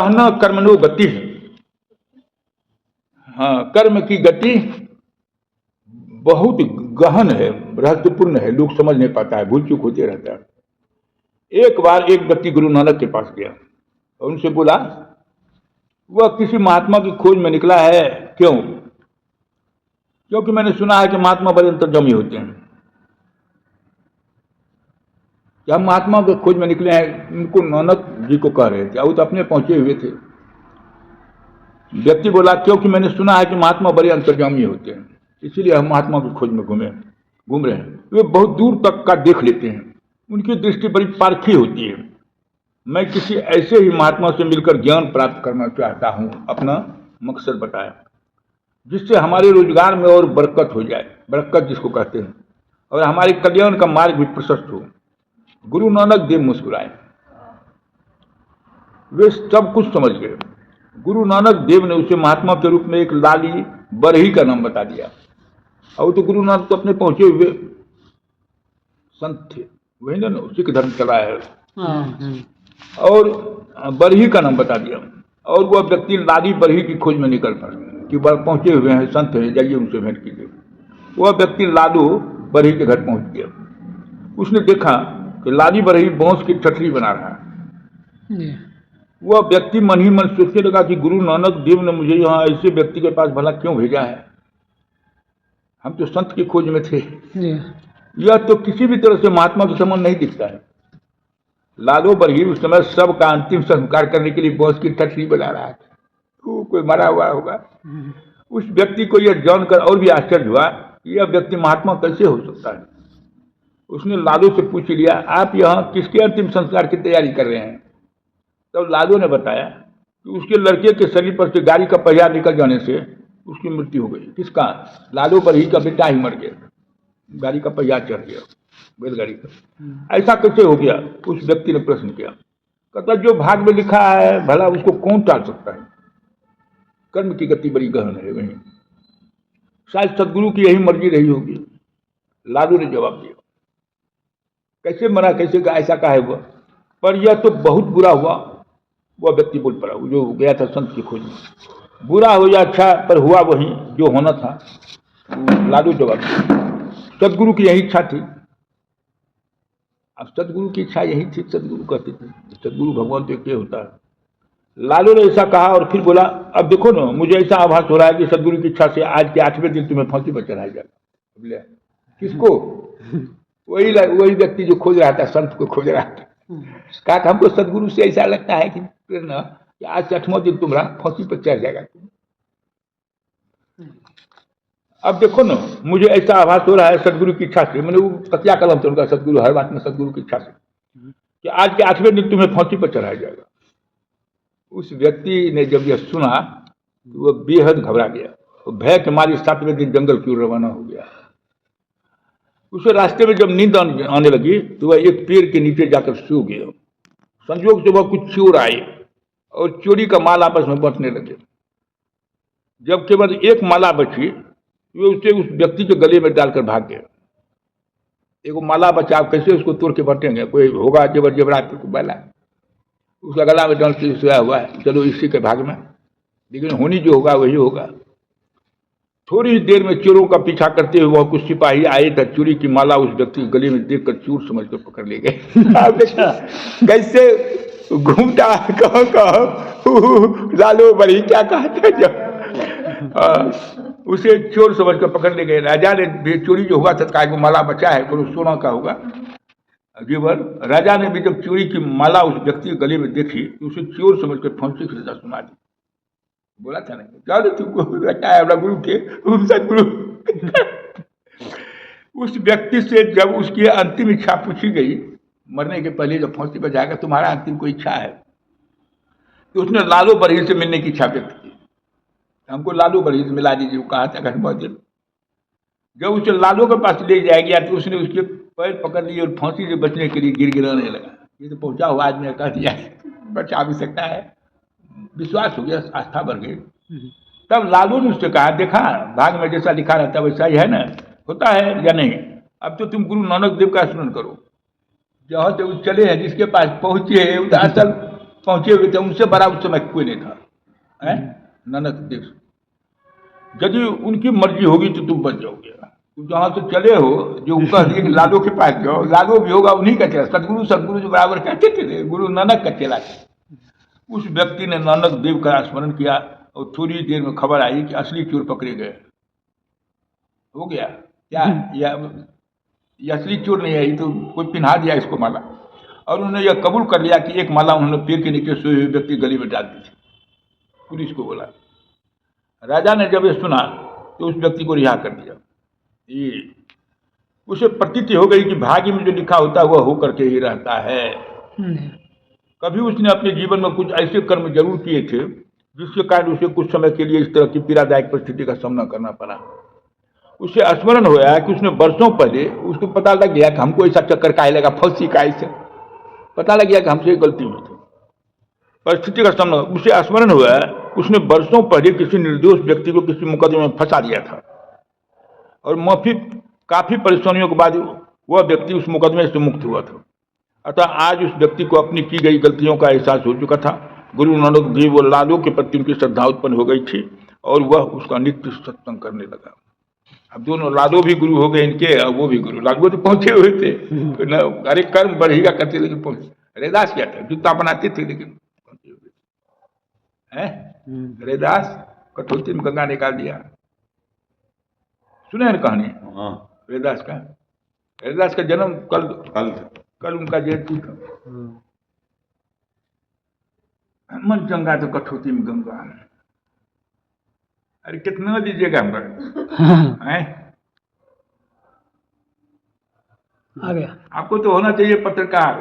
न कर्मणो गति है। हाँ, कर्म की गति बहुत गहन है, रहस्यपूर्ण है, लोग समझ नहीं पाता है, भूल चूक होते रहता है। एक बार एक व्यक्ति गुरु नानक के पास गया और उनसे बोला, वह किसी महात्मा की खोज में निकला है। क्यों? क्योंकि मैंने सुना है कि महात्मा बड़े अंतर्यामी होते हैं। कि हम महात्मा की खोज में निकले हैं, उनको नानक जी को कह रहे थे, वो तो अपने पहुंचे हुए थे। व्यक्ति बोला, क्योंकि मैंने सुना है कि महात्मा बड़े अंतर्यामी होते हैं, इसीलिए हम महात्मा की खोज में घूम रहे हैं। वे बहुत दूर तक का देख लेते हैं, उनकी दृष्टि बड़ी पारखी होती है। मैं किसी ऐसे ही महात्मा से मिलकर ज्ञान प्राप्त करना चाहता हूँ, अपना मकसद बताया, जिससे हमारे रोजगार में और बरकत हो जाए, बरकत जिसको कहते हैं, और हमारे कल्याण का मार्ग भी प्रशस्त हो। गुरु नानक देव मुस्कुराए, वे सब कुछ समझ गए। गुरु नानक देव ने उसे महात्मा के रूप में एक लाली बरही का नाम बता दिया। और तो गुरु नानक तो अपने पहुंचे हुए संत थे, वही ना सिख धर्म चलाया है, और बरही का नाम बता दिया। और वह व्यक्ति लाली बरही की खोज में निकल पड़ा कि पहुंचे हुए हैं, संत हैं, जाइए उनसे भेंट कीजिए। वह व्यक्ति लालू बरही के घर पहुंच गया। उसने देखा कि लाली बरही बांस की छतरी बना रहा है। वह व्यक्ति मन ही मन सोचने लगा कि गुरु नानक देव ने मुझे यहाँ ऐसे व्यक्ति के पास भला क्यों भेजा है, हम तो संत की खोज में थे। यह तो किसी भी तरह से महात्मा के समान नहीं दिखता है। लालू बरही उस समय सबका अंतिम संस्कार करने के लिए बांस की छतरी बना रहा था, तो कोई मरा हुआ होगा। उस व्यक्ति को यह जानकर और भी आश्चर्य हुआ, यह व्यक्ति महात्मा कैसे हो सकता है। उसने लालू से पूछ लिया, आप यहाँ किसके अंतिम संस्कार की तैयारी कर रहे हैं? तब तो लालू ने बताया कि उसके लड़के के शरीर पर से गाड़ी का पहिया निकल जाने से उसकी मृत्यु हो गई। किसका? लालू बरही का बेटा ही मर गया, गाड़ी का पहिया चढ़ गया, बैलगाड़ी का। ऐसा कैसे हो गया? उस व्यक्ति ने प्रश्न किया। कहता, जो भाग में लिखा है भला उसको कौन टाल सकता है। कर्म की गति बड़ी गहन है, वही शायद सदगुरु की यही मर्जी रही होगी। लालू ने जवाब दिया, कैसे मरा, कैसे का, ऐसा का है वह, पर यह तो बहुत बुरा हुआ। वह व्यक्ति बोल पड़ा, जो गया था संत की खोज में। बुरा हो या अच्छा, पर हुआ वही जो होना था। लालू जवाब दिया, सदगुरु की यही इच्छा थी। अब सदगुरु की इच्छा यही थी, सदगुरु कहते थे, सदगुरु भगवान तो एक होता है। लालू ने ऐसा कहा और फिर बोला, अब देखो ना, मुझे ऐसा आभास हो रहा है कि सदगुरु की इच्छा से आज के 8वें दिन तुम्हें फांसी पर चढ़ाया जाएगा। किसको? वही व्यक्ति जो खोज रहा था, संत को खोज रहा था। कहा था, हमको सदगुरु से ऐसा लगता है कि प्रेरणा कि आज से 8वां दिन तुम्हारा फांसी पर चढ़ जाएगा। अब देखो ना, मुझे ऐसा आभास हो रहा है सदगुरु की इच्छा से, मैंने वो कतिया कलम से उनका सदगुरु हर बात में सदगुरु की इच्छा से, कि आज के 8वें दिन तुम्हें फांसी पर चढ़ाया जाएगा। उस व्यक्ति ने जब यह सुना तो वह बेहद घबरा गया, तो भय के मारे 7वें दिन जंगल की ओर रवाना हो गया। उसे रास्ते में जब नींद आने लगी तो वह एक पेड़ के नीचे जाकर सो गया। संयोग से वह कुछ चोर आए और चोरी का माल आपस में बांटने लगे। जब केवल एक माला बची, वे उसे उस व्यक्ति के गले में डालकर भाग गए। एक माला बचा, कैसे उसको तोड़ के बांटेंगे? कोई होगा जेवर जेवरात को माला, उसका गला में डाल के सोया हुआ है, चलो इसी के भाग में, लेकिन होनी जो होगा वही होगा। थोड़ी ही देर में चोरों का पीछा करते हुए कुछ सिपाही आए थे, चोरी की माला उस व्यक्ति के गले में देखकर चोर समझकर पकड़ ले गए। कैसे घूमता कहो लालू बरही क्या कहते जब उसे चोर समझकर पकड़ ले गए। राजा ने चोरी जो हुआ था, काय को माला बचा है, तो सोना का होगा जेवर। राजा ने भी जब चोरी की माला उस व्यक्ति के गले में देखी तो उसे चोर समझकर फांसी की सजा सुना दी। बोला था नहीं, क्या तुमको लगता है गुरु के सदगुरु। उस व्यक्ति से जब उसकी अंतिम इच्छा पूछी गई, मरने के पहले जब फांसी पर जाएगा, तुम्हारा अंतिम कोई इच्छा है? तो उसने लालू बरही से मिलने की इच्छा व्यक्त की। हमको लालू बरही से मिला दीजिए, वो कहा था घटना दिन। जब उसे लालू के पास ले जाया गया तो उसने उसके पैर पकड़ लिए और फांसी से बचने के लिए गिड़गिड़ाने लगा। ये तो पहुंचा हुआ आदमी कह दिया बचा भी सकता है। विश्वास हो गया, आस्था बढ़ गई। तब लालू ने उससे कहा, देखा भाग में जैसा लिखा रहता वैसा ही है ना, होता है या नहीं? अब तो तुम गुरु नानक देव का स्मरण करो, जहाँ से चले हैं, जिसके पास पहुंचे हैं, असल पहुंचे हुए थे, उनसे बड़ा उस समय कोई नहीं था। हैं नानक देव, यदि उनकी मर्जी होगी तो तुम बच जाओगे। तुम जहां से चले हो, जो कह दिए कि लालो के पास जाओ, लालो भी होगा उन्हीं का चेला। सदगुरु सदगुरु जो बराबर कहते थे, गुरु नानक का चेला था। उस व्यक्ति ने नानक देव का स्मरण किया और थोड़ी देर में खबर आई कि असली चोर पकड़े गए। हो गया क्या? यह असली चोर नहीं है, ये तो कोई पिन्हा दिया इसको माला। और उन्होंने यह कबूल कर लिया कि एक माला उन्होंने पेड़ के नीचे सोए हुए व्यक्ति गली में डाल दी थी। पुलिस को बोला। राजा ने जब ये सुना तो उस व्यक्ति को रिहा कर दिया। ये उसे प्रतीति हो गई कि भाग्य में जो लिखा होता है वह होकर के ही रहता है। कभी उसने अपने जीवन में कुछ ऐसे कर्म जरूर किए थे जिसके कारण उसे कुछ समय के लिए इस तरह की पीड़ादायक परिस्थिति का सामना करना पड़ा। उसे स्मरण हुआ कि उसने वर्षों पहले, उसको पता लग गया कि हमको ऐसा चक्कर काहे लगा, फंसी का ऐसे पता लग गया कि हमसे गलती हुई थी, परिस्थिति का सामना। उसे स्मरण हुआ उसने वर्षों पहले किसी निर्दोष व्यक्ति को किसी मुकदमे में फंसा दिया था और माफी काफी परेशानियों के बाद वह व्यक्ति उस मुकदमे से मुक्त हुआ था। अतः आज उस व्यक्ति को अपनी की गई गलतियों का एहसास हो चुका था। गुरु नानक देव व लालो के प्रति उनकी श्रद्धा उत्पन्न हो गई थी और वह उसका नित्य सत्संग करने लगा। अब दोनों, लालो भी गुरु हो गए इनके और वो भी गुरु। लालो तो पहुंचे हुए थे, अरे कर्म बढ़ेगा करते लेकिन पहुंचे। रैदास क्या था, जूता बनाते थे लेकिन पहुंचे हुए हैं। रैदास कठौती में गंगा निकाल दिया। सुने हैं कहानी रैदास का? रैदास का जन्म कल उनका जयंती था। मन चंगा तो कठौती में गंगा। अरे कितना दीजिएगा हमको? हैं आ गया। आपको तो होना चाहिए पत्रकार।